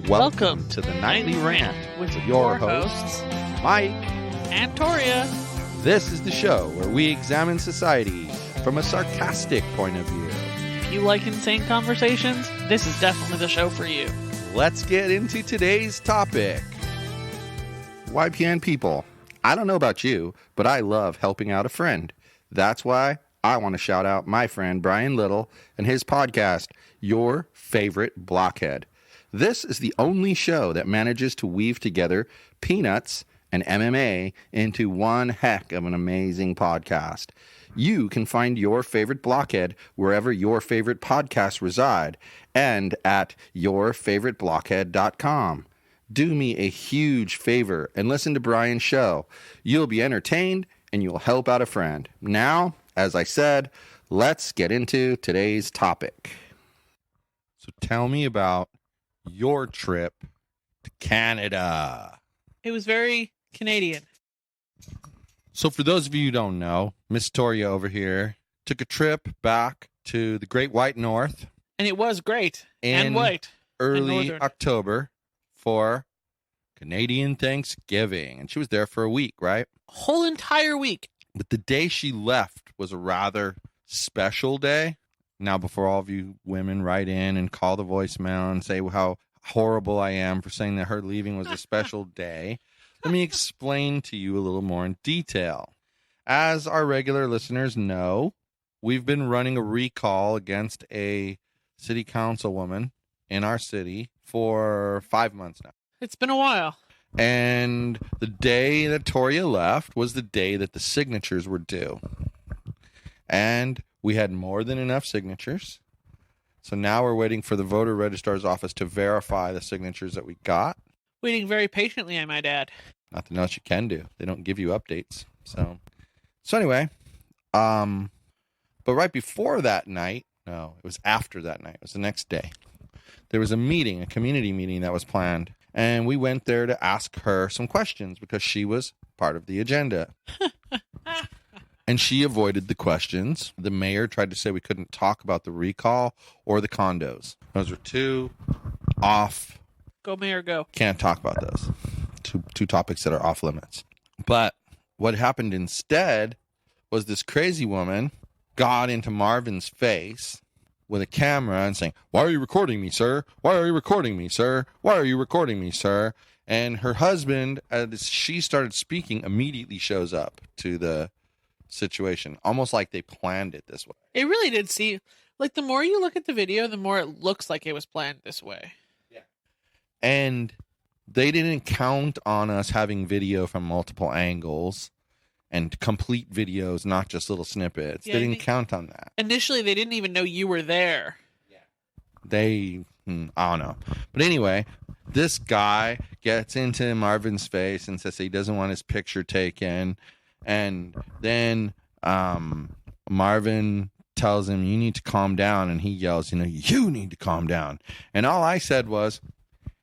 Welcome to the Nightly Rant with your hosts, Mike and Torya. This is the show where we examine society from a sarcastic point of view. If you like insane conversations, this is definitely the show for you. Let's get into today's topic. YPN people, I don't know about you, but I love helping out a friend. That's why I want to shout out my friend Brian Little and his podcast, Your Favorite Blockhead. This is the only show that manages to weave together peanuts and MMA into one heck of an amazing podcast. You can find Your Favorite Blockhead wherever your favorite podcasts reside and at yourfavoriteblockhead.com. Do me a huge favor and listen to Brian's show. You'll be entertained and you'll help out a friend. Now, as I said, let's get into today's topic. So tell me about your trip to Canada. It was very Canadian. So for those of you who don't know, Miss Torya over here took a trip back to the Great White North. And it was great. And white. Early and October for Canadian Thanksgiving. And she was there for a week, right? Whole entire week. But the day she left was a rather special day. Now, before all of you women write in and call the voicemail and say how horrible I am for saying that her leaving was a special day, let me explain to you a little more in detail. As our regular listeners know, we've been running a recall against a city councilwoman in our city for 5 months now. It's been a while. And the day that Torya left was the day that the signatures were due. And we had more than enough signatures. So now we're waiting for the voter registrar's office to verify the signatures that we got. Waiting very patiently, I might add. Nothing else you can do. They don't give you updates. So anyway, but right before that night, no, it was after that night. It was the next day. There was a meeting, a community meeting that was planned. And we went there to ask her some questions because she was part of the agenda. And she avoided the questions. The mayor tried to say we couldn't talk about the recall or the condos. Those are two off. Go, mayor, go. Can't talk about those. Two topics that are off limits. But what happened instead was this crazy woman got into Marvin's face with a camera and saying, "Why are you recording me, sir? Why are you recording me, sir? Why are you recording me, sir?" And her husband, as she started speaking, immediately shows up to the situation, almost like they planned it this way. It really did seem like the more you look at the video, the more it looks like it was planned this way. Yeah. And they didn't count on us having video from multiple angles and complete videos, not just little snippets. Yeah, they didn't count on that. Initially, they didn't even know you were there. Yeah. I don't know. But anyway, this guy gets into Marvin's face and says he doesn't want his picture taken. And then Marvin tells him, "You need to calm down." And he yells, "You need to calm down." And all I said was,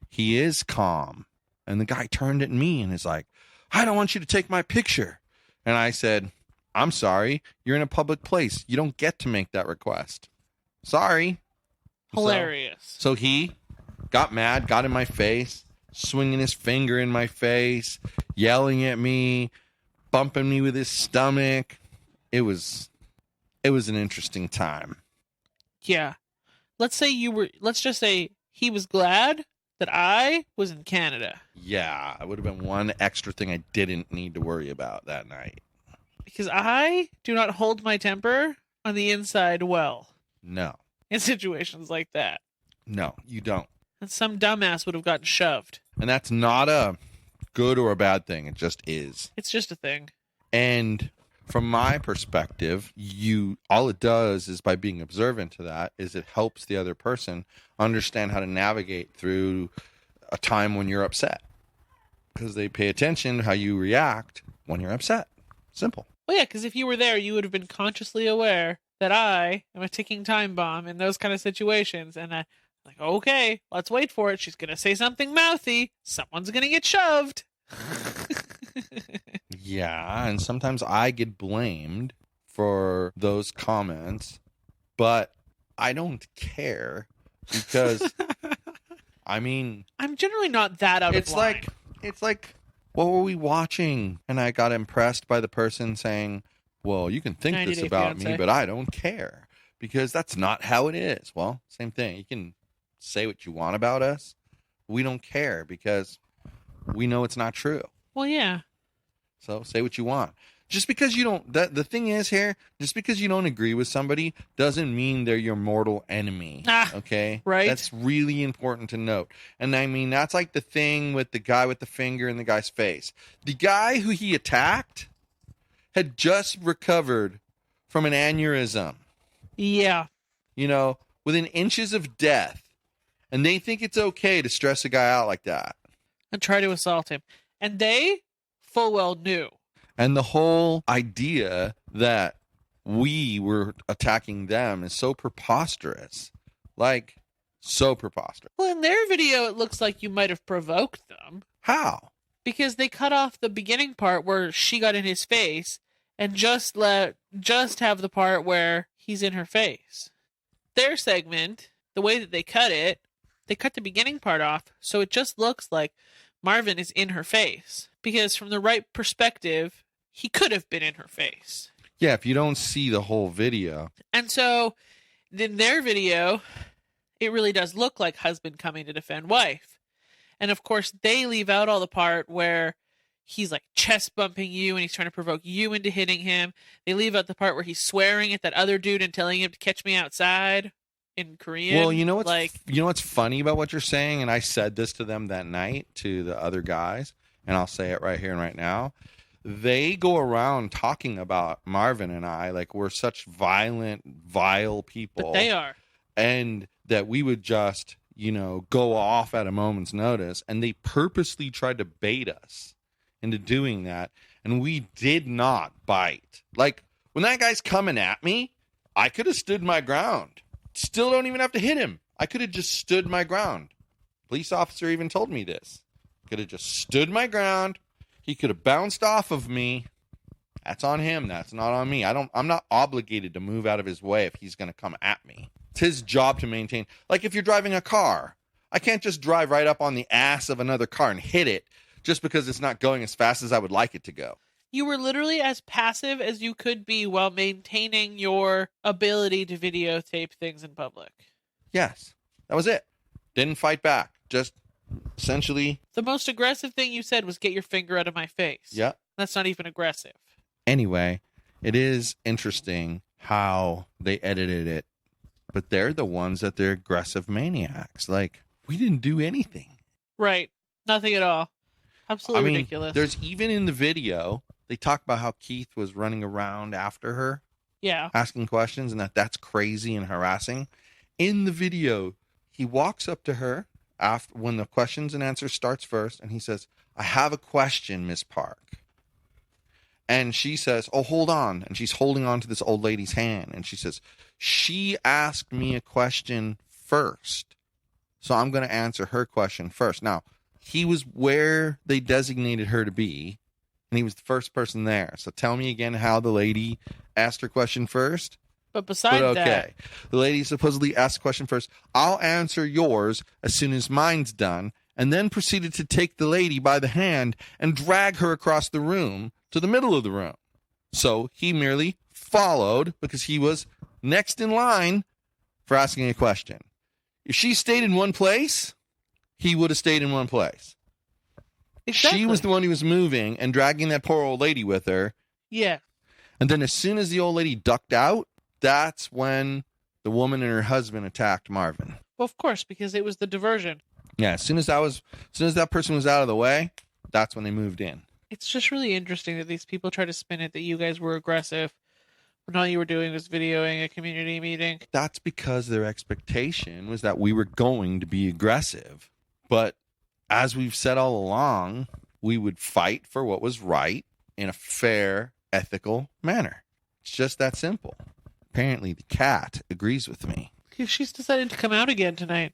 "He is calm." And the guy turned at me and is like, "I don't want you to take my picture." And I said, "I'm sorry. You're in a public place. You don't get to make that request. Sorry." Hilarious. So he got mad, got in my face, swinging his finger in my face, yelling at me, bumping me with his stomach. It was an interesting time. Yeah. Let's just say he was glad that I was in Canada. Yeah, it would have been one extra thing I didn't need to worry about that night. Because I do not hold my temper on the inside well. No. In situations like that. No, you don't. And some dumbass would have gotten shoved. And that's not a good or a bad thing. It just is. It's just a thing. And from my perspective, all it does is by being observant to that is it helps the other person understand how to navigate through a time when you're upset. Because they pay attention to how you react when you're upset. Simple. Well, yeah, because if you were there, you would have been consciously aware that I am a ticking time bomb in those kind of situations. And I'm like, okay, let's wait for it. She's going to say something mouthy. Someone's going to get shoved. Yeah, and sometimes I get blamed for those comments, but I don't care because, I mean... I'm I'm generally not that out of line. It's like, what were we watching? And I got impressed by the person saying, well, you can think 90 this Day about Fiancé. me, but I don't care because that's not how it is. Well, same thing. You can say what you want about us. We don't care because we know it's not true. Well, yeah. So say what you want. Just because you don't, the thing is here, just because you don't agree with somebody doesn't mean they're your mortal enemy. Okay? Right. That's really important to note. And I mean, that's like the thing with the guy with the finger in the guy's face. The guy who he attacked had just recovered from an aneurysm. Yeah. You know, within inches of death. And they think it's okay to stress a guy out like that. And try to assault him. And they full well knew. And the whole idea that we were attacking them is so preposterous. Like, so preposterous. Well, in their video, it looks like you might have provoked them. How? Because they cut off the beginning part where she got in his face and just have the part where he's in her face. Their segment, the way that they cut it, they cut the beginning part off, so it just looks like Marvin is in her face. Because from the right perspective, he could have been in her face. Yeah, if you don't see the whole video. And so, in their video, it really does look like husband coming to defend wife. And of course, they leave out all the part where he's like chest bumping you and he's trying to provoke you into hitting him. They leave out the part where he's swearing at that other dude and telling him to catch me outside in Korean. Well, you know what's funny about what you're saying? And I said this to them that night, to the other guys, and I'll say it right here and right now. They go around talking about Marvin and I like we're such violent, vile people. But they are. And that we would just, go off at a moment's notice. And they purposely tried to bait us into doing that. And we did not bite. Like, when that guy's coming at me, I could have stood my ground. Still don't even have to hit him. I could have just stood my ground. Police officer even told me this. Could have just stood my ground. He could have bounced off of me. That's on him. That's not on me. I'm not obligated to move out of his way if he's going to come at me. It's his job to maintain. Like if you're driving a car, I can't just drive right up on the ass of another car and hit it just because it's not going as fast as I would like it to go. You were literally as passive as you could be while maintaining your ability to videotape things in public. Yes, that was it. Didn't fight back. Just essentially. The most aggressive thing you said was get your finger out of my face. Yeah. That's not even aggressive. Anyway, it is interesting how they edited it, but they're the ones that they're aggressive maniacs. Like, we didn't do anything. Right. Nothing at all. Absolutely ridiculous. There's even in the video, they talk about how Keith was running around after her. Yeah. Asking questions and that's crazy and harassing. In the video, he walks up to her after when the questions and answers starts first, and he says, I have a question, Miss Park. And she says, oh, hold on. And she's holding on to this old lady's hand. And she says, she asked me a question first, so I'm going to answer her question first. Now, he was where they designated her to be, and he was the first person there. So tell me again how the lady asked her question first. But besides that, the lady supposedly asked the question first. I'll answer yours as soon as mine's done, and then proceeded to take the lady by the hand and drag her across the room to the middle of the room. So he merely followed because he was next in line for asking a question. If she stayed in one place, he would have stayed in one place. Exactly. She was the one who was moving and dragging that poor old lady with her. Yeah. And then as soon as the old lady ducked out, that's when the woman and her husband attacked Marvin. Well, of course, because it was the diversion. Yeah, as soon as that person was out of the way, that's when they moved in. It's just really interesting that these people try to spin it that you guys were aggressive when all you were doing was videoing a community meeting. That's because their expectation was that we were going to be aggressive. But as we've said all along, we would fight for what was right in a fair, ethical manner. It's just that simple. Apparently, the cat agrees with me. She's decided to come out again tonight.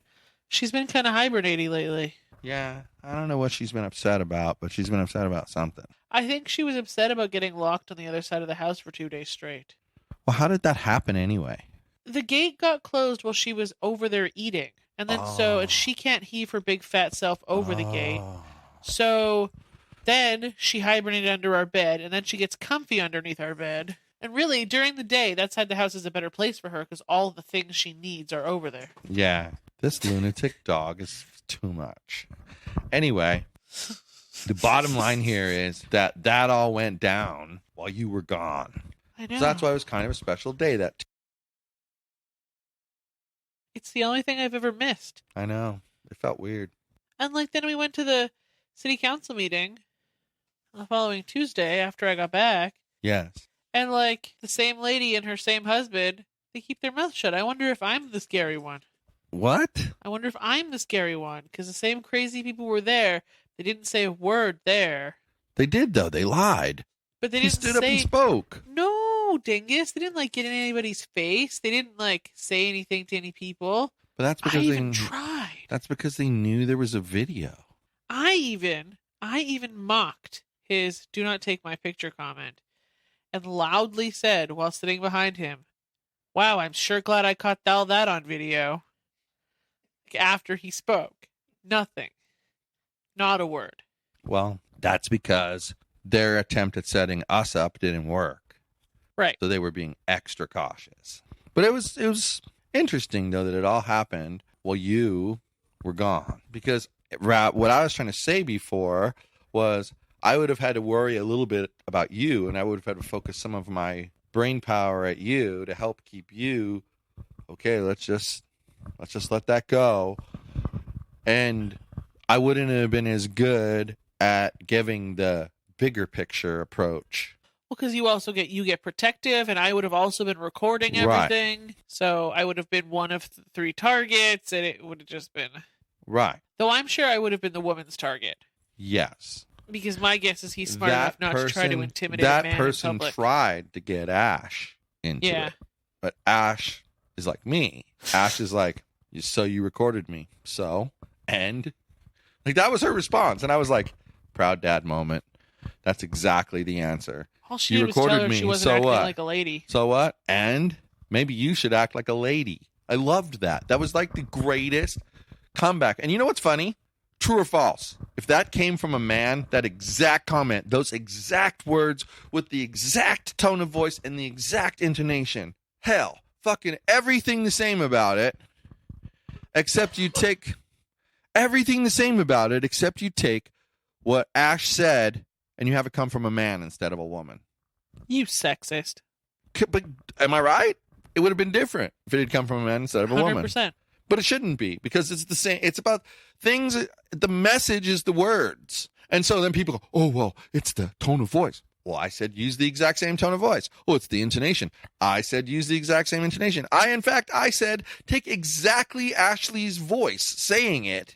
She's been kind of hibernating lately. Yeah, I don't know what she's been upset about, but she's been upset about something. I think she was upset about getting locked on the other side of the house for 2 days straight. Well, how did that happen anyway? The gate got closed while she was over there eating. And then so she can't heave her big fat self over the gate. So then she hibernated under our bed, and then she gets comfy underneath our bed. And really, during the day, that side of the house is a better place for her because all the things she needs are over there. Yeah, this lunatic dog is too much. Anyway, the bottom line here is that all went down while you were gone. I know. So that's why it was kind of a special day. It's the only thing I've ever missed. I know. It felt weird. And then we went to the city council meeting the following Tuesday after I got back. Yes. And the same lady and her same husband, they keep their mouth shut. I wonder if I'm the scary one. What? I wonder if I'm the scary one because the same crazy people were there. They didn't say a word there. They did, though. They lied. But they He didn't stood up and spoke. No, dingus. They didn't get in anybody's face. They didn't say anything to any people. But that's because I even tried. That's because they knew there was a video. I even mocked his "do not take my picture" comment and loudly said while sitting behind him, "Wow, I'm sure glad I caught all that on video." After he spoke, nothing. Not a word. Well, that's because their attempt at setting us up didn't work. Right. So they were being extra cautious. But it was interesting, though, that it all happened while you were gone. Because what I was trying to say before was I would have had to worry a little bit about you, and I would have had to focus some of my brain power at you to help keep you, okay, let's just let that go. And I wouldn't have been as good at giving the bigger picture approach. Well, because you also get protective, and I would have also been recording everything. Right. So I would have been one of 3 targets, and it would have just been... Right. Though I'm sure I would have been the woman's target. Yes. Because my guess is he's smart enough not to try to intimidate a man in public. That person tried to get Ash into it. But Ash is like me. Ash is like, so you recorded me. So? And? That was her response. And I was like, proud dad moment. That's exactly the answer. All she did was tell her she wasn't acting like a lady. So what? And? Maybe you should act like a lady. I loved that. That was the greatest comeback. And you know what's funny? True or false? If that came from a man, that exact comment, those exact words with the exact tone of voice and the exact intonation, hell, fucking everything the same about it, except you take everything the same about it, except you take what Ash said and you have it come from a man instead of a woman. You sexist. But am I right? It would have been different if it had come from a man instead of a 100%. Woman. 100%. But it shouldn't be because it's the same. It's about things. The message is the words. And so then people go, oh, well, it's the tone of voice. Well, I said use the exact same tone of voice. Oh, it's the intonation. I said use the exact same intonation. I said take exactly Ashley's voice saying it,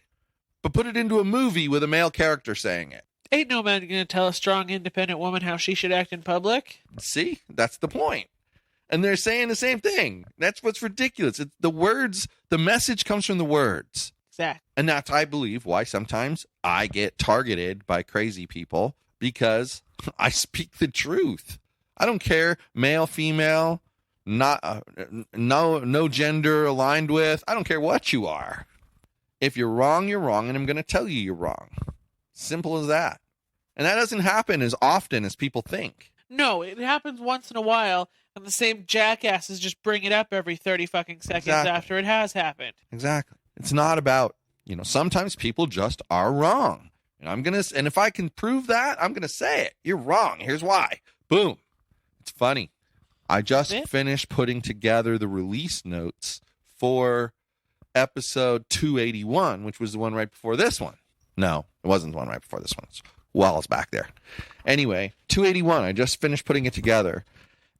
but put it into a movie with a male character saying it. Ain't no man going to tell a strong, independent woman how she should act in public. See? That's the point. And they're saying the same thing. That's what's ridiculous. It's the words, the message comes from the words. Exactly. And that's, I believe, why sometimes I get targeted by crazy people because I speak the truth. I don't care, male, female, not no gender aligned with. I don't care what you are. If you're wrong, you're wrong, and I'm going to tell you you're wrong. Simple as that. And that doesn't happen as often as people think. No, it happens once in a while, and the same jackasses just bring it up every 30 fucking seconds after it has happened. Exactly. It's not about, sometimes people just are wrong. And and if I can prove that, I'm going to say it. You're wrong. Here's why. Boom. It's funny. I just finished putting together the release notes for episode 281, which was the one right before this one. No, it wasn't the one right before this one. It's it's back there. Anyway, 281, I just finished putting it together.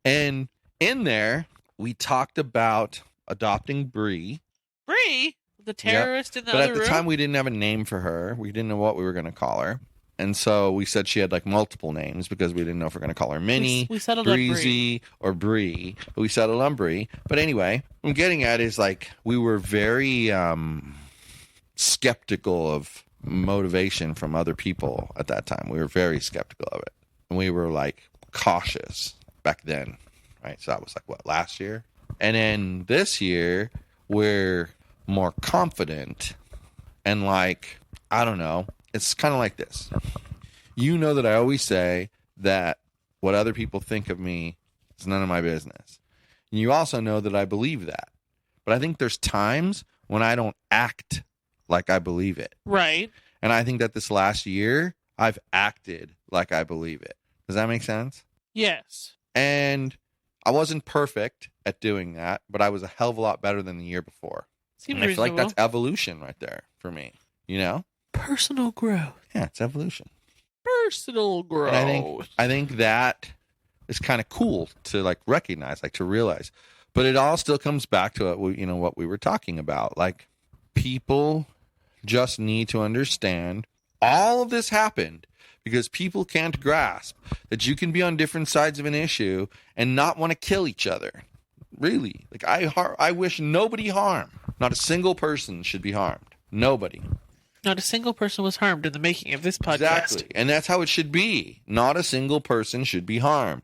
And in there, we talked about adopting Bree. Bree? The terrorist in the other room? But at the time, we didn't have a name for her. We didn't know what we were going to call her. And so we said she had multiple names because we didn't know if we were going to call her Minnie, we settled Breezy, or Bree. But we settled on Bree. But anyway, what I'm getting at is we were very skeptical of motivation from other people at that time. We were very skeptical of it. And we were cautious back then. Right? So that was last year? And then this year, we're more confident, and like, I don't know, it's kind of like this. You know that I always say that what other people think of me is none of my business. And you also know that I believe that. But I think there's times when I don't act like I believe it. Right. And I think that this last year, I've acted like I believe it. Does that make sense? Yes. And I wasn't perfect at doing that, but I was a hell of a lot better than the year before. Seems And I feel like reasonable. that's evolution right there for me. You know? Personal growth. Yeah, it's evolution. Personal growth. And I think that is kind of cool to like recognize, like to realize. But it all still comes back to what we were talking about. Like, people just need to understand all of this happened because people can't grasp that you can be on different sides of an issue and not want to kill each other. Really. Like, I wish nobody harm. Not a single person should be harmed. Nobody. Not a single person was harmed in the making of this podcast. Exactly. And that's how it should be. Not a single person should be harmed.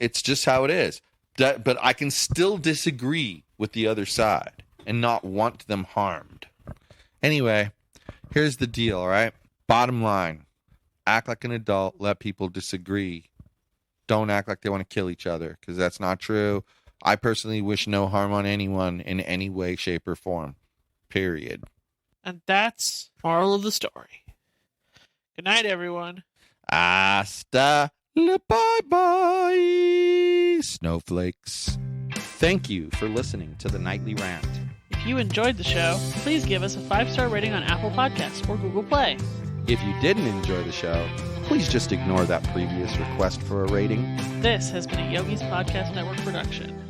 It's just how it is. But I can still disagree with the other side and not want them harmed. Anyway, here's the deal, all right? Bottom line, act like an adult, let people disagree. Don't act like they want to kill each other, because that's not true. I personally wish no harm on anyone in any way, shape, or form. Period. And that's moral of the story. Good night, everyone. Hasta la bye-bye, snowflakes. Thank you for listening to the Nightly Rant. If you enjoyed the show, please give us a 5-star rating on Apple Podcasts or Google Play. If you didn't enjoy the show, please just ignore that previous request for a rating. This has been a Yogi's Podcast Network production.